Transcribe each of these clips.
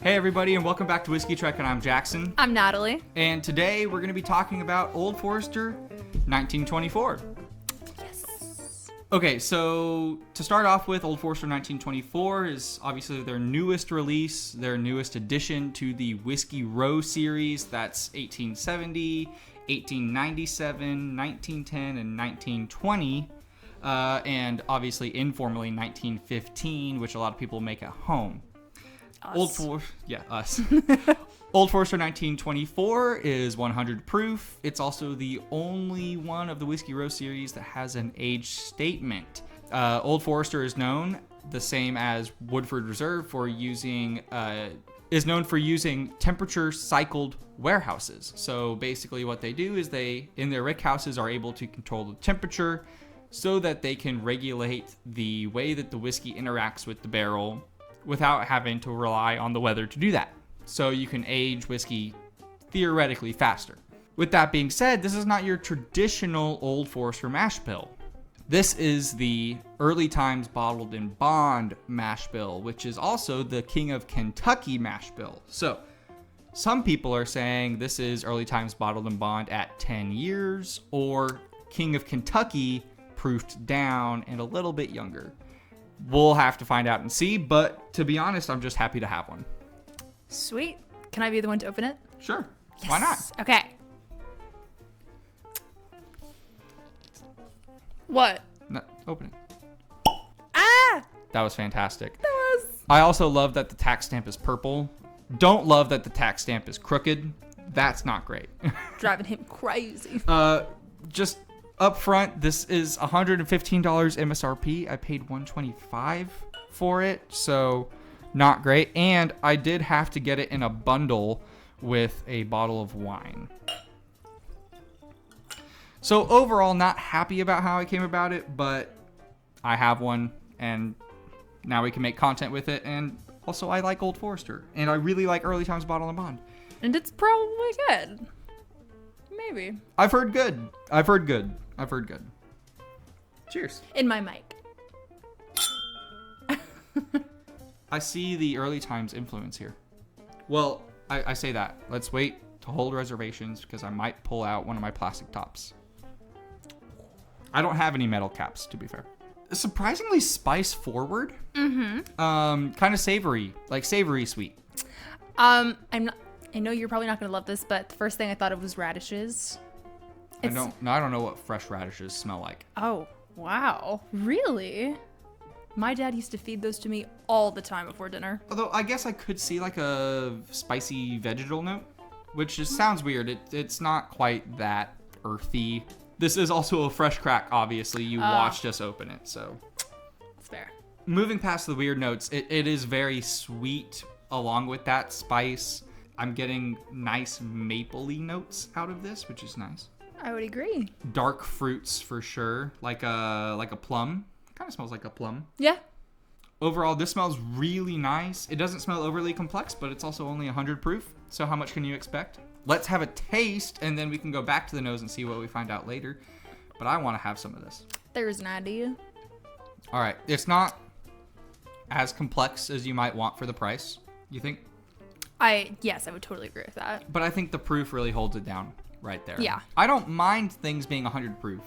Hey everybody, and welcome back to Whiskey Trek, and I'm Jackson. I'm Natalie. And today we're going to be talking about Old Forester 1924. Yes. Okay, so to start off with, Old Forester 1924 is obviously their newest release, their newest addition to the Whiskey Row series. That's 1870, 1897, 1910, and 1920. And obviously informally 1915, which a lot of people make at home. Us. Us. Old Forester 1924 is 100 proof. It's also the only one of the Whiskey Row series that has an age statement. Old Forester is known the same as Woodford Reserve for using temperature cycled warehouses. So basically what they do is they, in their rick houses, are able to control the temperature so that they can regulate the way that the whiskey interacts with the barrel without having to rely on the weather to do that. So you can age whiskey theoretically faster. With that being said, this is not your traditional Old Forester mash bill. This is the Early Times Bottled in Bond mash bill, which is also the King of Kentucky mash bill. So some people are saying this is Early Times Bottled in Bond at 10 years or King of Kentucky proofed down and a little bit younger. We'll have to find out and see, but to be honest, I'm just happy to have one. Sweet. Can I be the one to open it? Sure. Yes. Why not? Okay. What? No, open it. Ah! That was fantastic. That was... I also love that the tax stamp is purple. Don't love that the tax stamp is crooked. That's not great. driving him crazy. Just up front, this is $115 MSRP. I paid $125 for it, so not great. And I did have to get it in a bundle with a bottle of wine. So overall, not happy about how I came about it, but I have one, and now we can make content with it. And also, I like Old Forester, and I really like Early Times Bottled in Bond. And it's probably good. Maybe. I've heard good. Cheers. In my mic. I see the Early Times influence here. Well, I say that. Let's wait to hold reservations because I might pull out one of my plastic tops. I don't have any metal caps, to be fair. Surprisingly spice forward. Mm-hmm. Kind of savory, like savory sweet. I know you're probably not going to love this, but the first thing I thought of was radishes. I don't know what fresh radishes smell like. Oh, wow. Really? My dad used to feed those to me all the time before dinner. Although I guess I could see like a spicy vegetal note, which just sounds weird. It's not quite that earthy. This is also a fresh crack, obviously. You watched us open it, so. That's fair. Moving past the weird notes, it is very sweet along with that spice. I'm getting nice mapley notes out of this, which is nice. I would agree. Dark fruits for sure, like a plum. Kind of smells like a plum. Yeah. Overall, this smells really nice. It doesn't smell overly complex, but it's also only 100 proof. So how much can you expect? Let's have a taste, and then we can go back to the nose and see what we find out later. But I want to have some of this. There's an idea. All right. It's not as complex as you might want for the price, you think? Yes, I would totally agree with that. But I think the proof really holds it down right there. Yeah. I don't mind things being 100 proof.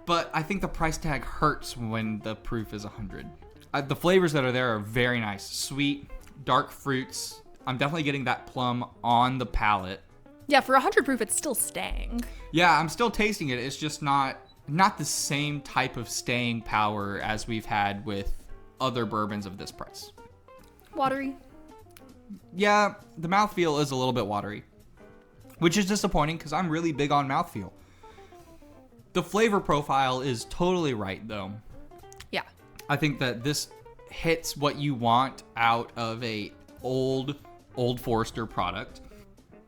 But I think the price tag hurts when the proof is 100. The flavors that are there are very nice. Sweet, dark fruits. I'm definitely getting that plum on the palate. Yeah, for 100 proof, it's still staying. Yeah, I'm still tasting it. It's just not the same type of staying power as we've had with other bourbons of this price. Watery. Yeah, the mouthfeel is a little bit watery, which is disappointing because I'm really big on mouthfeel. The flavor profile is totally right, though. Yeah. I think that this hits what you want out of a Old Forester product,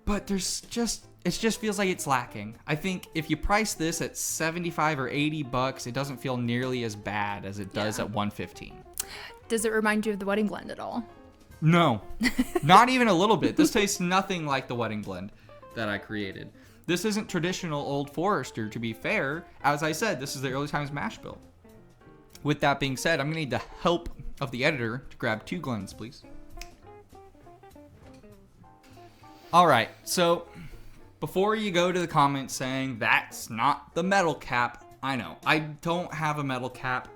but it just feels like it's lacking. I think if you price this at $75 or $80, it doesn't feel nearly as bad as it does at $115. Does it remind you of the wedding blend at all? No, not even a little bit. This tastes nothing like the wedding blend that I created. This isn't traditional Old Forester, to be fair. As I said, this is the Early Times mash bill. With that being said, I'm going to need the help of the editor to grab 2 Glens, please. All right, so before you go to the comments saying that's not the metal cap, I know, I don't have a metal cap.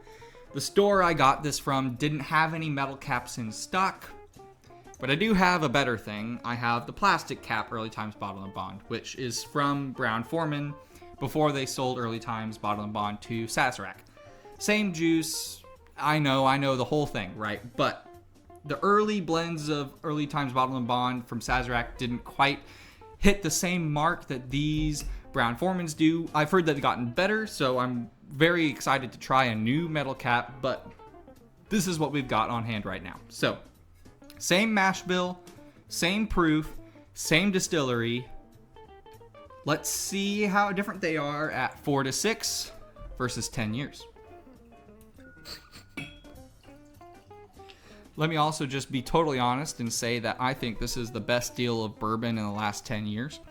The store I got this from didn't have any metal caps in stock, but I do have a better thing. I have the plastic cap Early Times Bottle and Bond, which is from Brown-Forman before they sold Early Times Bottle and Bond to Sazerac. Same juice, I know the whole thing, right? But the early blends of Early Times Bottle and Bond from Sazerac didn't quite hit the same mark that these Brown-Formans do. I've heard that they've gotten better, so I'm very excited to try a new metal cap, but this is what we've got on hand right now. So, same mash bill, same proof, same distillery. Let's see how different they are at 4 to 6 versus 10 years. Let me also just be totally honest and say that I think this is the best deal of bourbon in the last 10 years.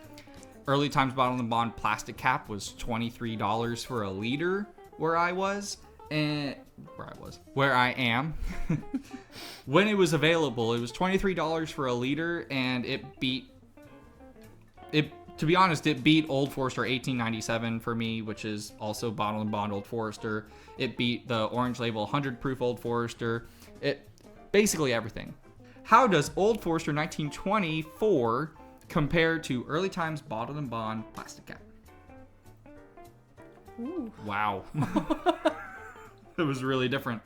Early Times Bottle and Bond plastic cap was $23 for a liter where I am. When it was available, it was $23 for a liter, and it beat Old Forester 1897 for me, which is also Bottle and Bond Old Forester. It beat the Orange Label 100 proof Old Forester. Basically everything. How does Old Forester 1924 compare to Early Times Bottled and Bond plastic cap? Ooh. Wow. It was really different.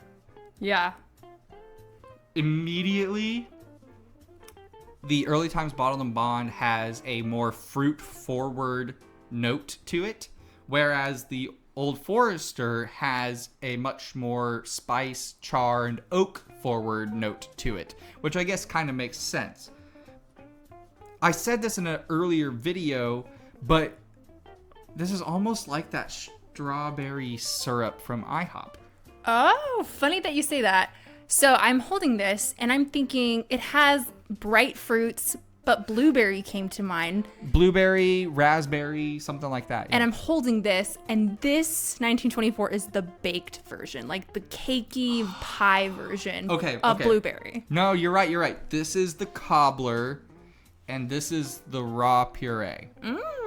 Yeah. Immediately, the Early Times Bottled and Bond has a more fruit-forward note to it, whereas the Old Forester has a much more spice, char, and oak-forward note to it, which I guess kind of makes sense. I said this in an earlier video, but this is almost like that strawberry syrup from IHOP. Oh, funny that you say that. So I'm holding this, and I'm thinking it has bright fruits, but blueberry came to mind. Blueberry, raspberry, something like that. Yeah. And I'm holding this, and this 1924 is the baked version, like the cakey pie version of blueberry. No, you're right. This is the cobbler, and this is the raw puree.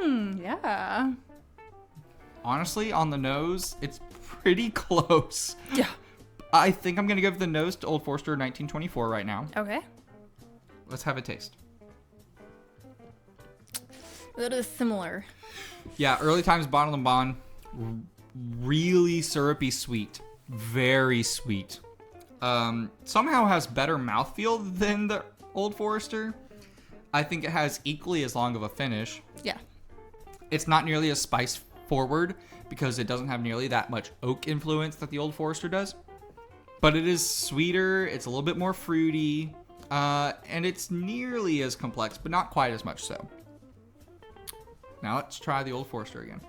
Yeah. Honestly, on the nose, it's pretty close. Yeah. I think I'm going to give the nose to Old Forester 1924 right now. Okay. Let's have a taste. It is similar. Yeah, Early Times Bottled and Bond, really syrupy sweet. Very sweet. Somehow has better mouthfeel than the Old Forester. I think it has equally as long of a finish. Yeah. It's not nearly as spice forward because it doesn't have nearly that much oak influence that the Old Forester does. But it is sweeter, it's a little bit more fruity, and it's nearly as complex, but not quite as much so. Now let's try the Old Forester again.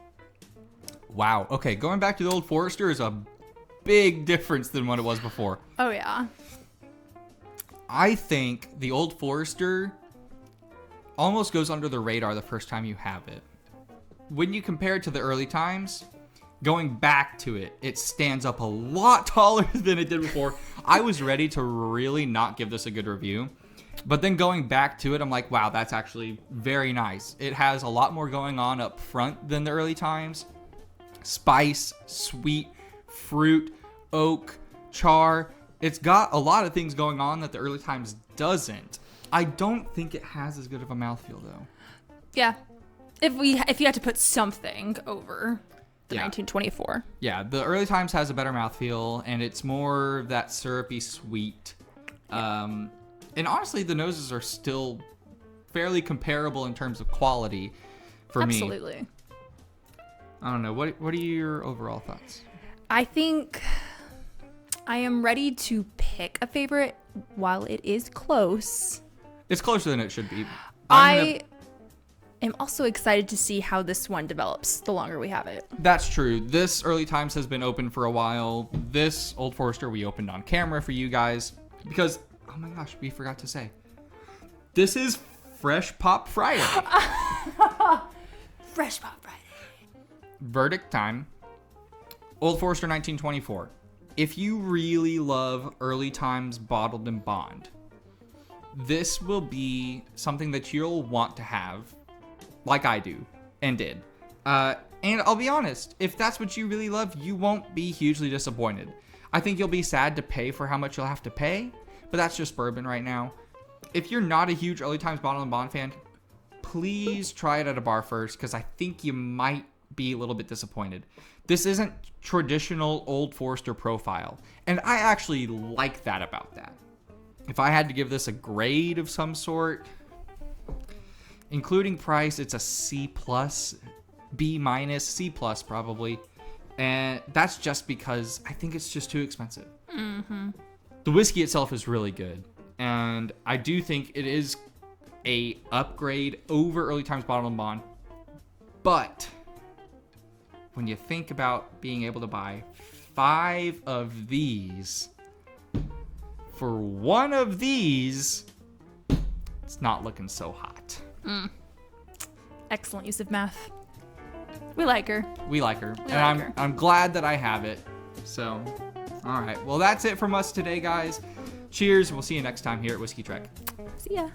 Wow. Okay, going back to the Old Forester is a big difference than what it was before. Oh, yeah. I think the Old Forester almost goes under the radar the first time you have it. When you compare it to the Early Times, going back to it, it stands up a lot taller than it did before. I was ready to really not give this a good review. But then going back to it, I'm like, wow, that's actually very nice. It has a lot more going on up front than the Early Times. Spice, sweet, fruit, oak, char. It's got a lot of things going on that the Early Times doesn't. I don't think it has as good of a mouthfeel, though. Yeah. If you had to put something over the 1924. Yeah, the Early Times has a better mouthfeel, and it's more of that syrupy sweet. And honestly, the noses are still fairly comparable in terms of quality for me. Absolutely. I don't know. What are your overall thoughts? I think I am ready to pick a favorite while it is close. It's closer than it should be. I am also excited to see how this one develops the longer we have it. That's true. This Early Times has been open for a while. This Old Forester we opened on camera for you guys because... Oh my gosh, we forgot to say. This is Fresh Pop Friday. Fresh Pop Friday. Verdict time. Old Forester 1924. If you really love Early Times Bottled and Bond, this will be something that you'll want to have, like I do and did. And I'll be honest, if that's what you really love, you won't be hugely disappointed. I think you'll be sad to pay for how much you'll have to pay, but that's just bourbon right now. If you're not a huge Early Times Bottle and Bond fan, please try it at a bar first, because I think you might be a little bit disappointed. This isn't traditional Old Forester profile, and I actually like that about that. If I had to give this a grade of some sort, including price, it's a C+, B-, C+ probably. And that's just because I think it's just too expensive. Mm-hmm. The whiskey itself is really good. And I do think it is a upgrade over Early Times Bottle and Bond. But when you think about being able to buy 5 of these for one of these, it's not looking so hot. Excellent use of math. We like her. We like her. I'm glad that I have it. So, all right. Well, that's it from us today, guys. Cheers. We'll see you next time here at Whiskey Trek. See ya.